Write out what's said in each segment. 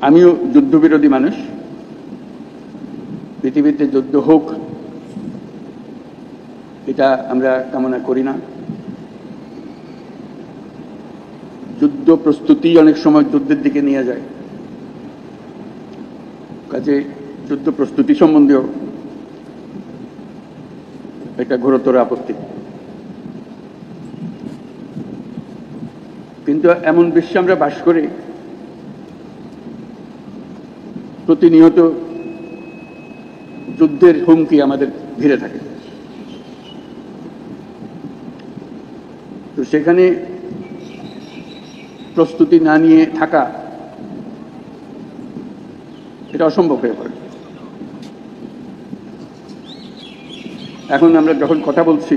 আমিও যুদ্ধবিরোধী মানুষ। পৃথিবীতে যুদ্ধ হোক এটা আমরা কামনা করি না। যুদ্ধ প্রস্তুতি অনেক সময় যুদ্ধের দিকে নিয়ে যায়। কাজে যুদ্ধ প্রস্তুতি সম্বন্ধেও একটা ঘোরতর আপত্তি। কিন্তু এমন বিশ্বে আমরা বাস করি প্রতিনিয়ত যুদ্ধের হুমকি আমাদের ঘিরে থাকে। তো সেখানে প্রস্তুতি না নিয়ে থাকা এটা অসম্ভব হয়ে পড়ে। এখন আমরা যখন কথা বলছি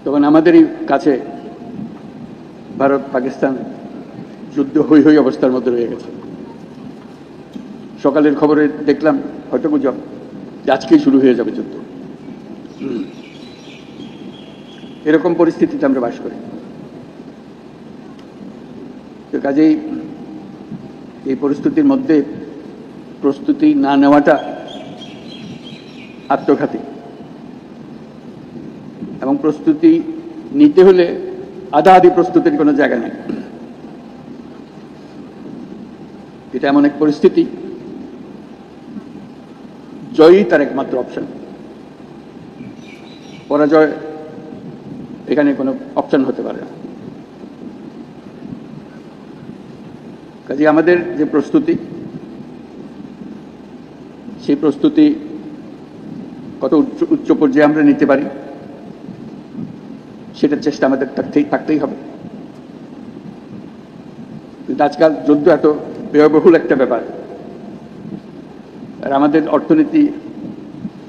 তখন আমাদেরই কাছে ভারত পাকিস্তান যুদ্ধ হই হই অবস্থার মধ্যে রয়ে গেছে। সকালের খবরে দেখলাম হয়তো গুজব যে আজকেই শুরু হয়ে যাবে যুদ্ধ। এরকম পরিস্থিতিতে আমরা বাস করি। তো কাজেই এই পরিস্থিতির মধ্যে প্রস্তুতি না নেওয়াটা আত্মঘাতী, এবং প্রস্তুতি নিতে হলে আধা আধি প্রস্তুতির কোনো জায়গা নেই। এটা এমন এক পরিস্থিতি, জয়ই তার একমাত্র অপশন। পরাজয় এখানে কোনো অপশন হতে পারে না। কাজে আমাদের যে প্রস্তুতি, সেই প্রস্তুতি কত উচ্চ পর্যায়ে আমরা নিতে পারি সেটার চেষ্টা আমাদের থাকতেই হবে। কিন্তু আজকাল যুদ্ধ এত ব্যয়বহুল একটা ব্যাপার, আর আমাদের অর্থনীতি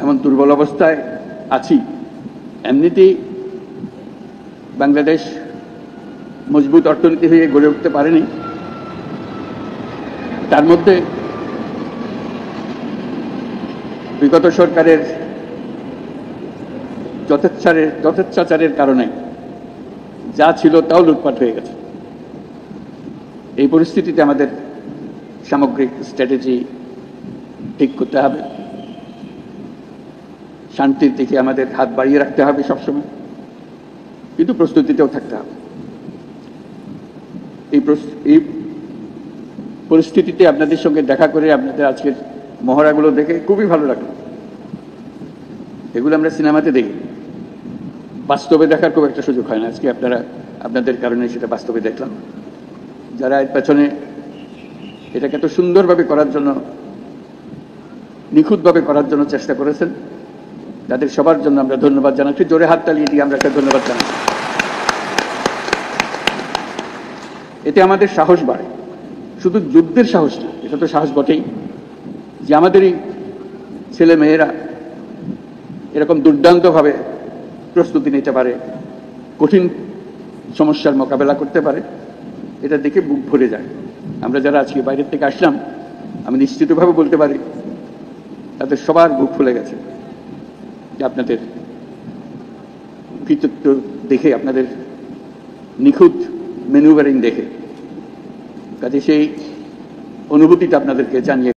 এমন দুর্বল অবস্থায় আছি। এমনিতেই বাংলাদেশ মজবুত অর্থনীতি হয়ে গড়ে উঠতে পারেনি, তার মধ্যে বিগত সরকারের যথেচ্ছাচারের কারণে যা ছিল তাও লুটপাট হয়ে গেছে। এই পরিস্থিতিতে আমাদের সামগ্রিক স্ট্র্যাটেজি ঠিক করতে হবে। শান্তির দিকে আমাদের হাত বাড়িয়ে রাখতে হবে সবসময়, কিন্তু প্রস্তুতিতেও থাকতে হবে। এই পরিস্থিতিতে আপনাদের সঙ্গে দেখা করে, আপনাদের আজকের মহড়াগুলো দেখে খুবই ভালো লাগলো। এগুলো আমরা সিনেমাতে দেখি, বাস্তবে দেখার খুব একটা সুযোগ হয় না। আজকে আপনাদের কারণে সেটা বাস্তবে দেখলাম। যারা এর পেছনে এটাকে এত সুন্দরভাবে করার জন্য, নিখুঁতভাবে করার জন্য চেষ্টা করেছেন, তাদের সবার জন্য আমরা ধন্যবাদ জানাচ্ছি। জোরে হাত তালিয়ে দিয়ে আমরা একটা ধন্যবাদ জানাচ্ছি। এতে আমাদের সাহস বাড়ে, শুধু যুদ্ধের সাহস না, এটা তো সাহস বটেই যে আমাদেরই ছেলে মেয়েরা এরকম দুর্দান্তভাবে প্রস্তুতি নিতে পারে, কঠিন সমস্যার মোকাবেলা করতে পারে। এটা দেখে বুক ভরে যায়। আমরা যারা আজকে বাইরের থেকে আসলাম, আমি নিশ্চিতভাবে বলতে পারি তাদের সবার বুক ফুলে গেছে যে আপনাদের কৃতিত্ব দেখে, আপনাদের নিখুঁত ম্যানুভারিং দেখে। কাজে সেই অনুভূতিটা আপনাদেরকে জানিয়ে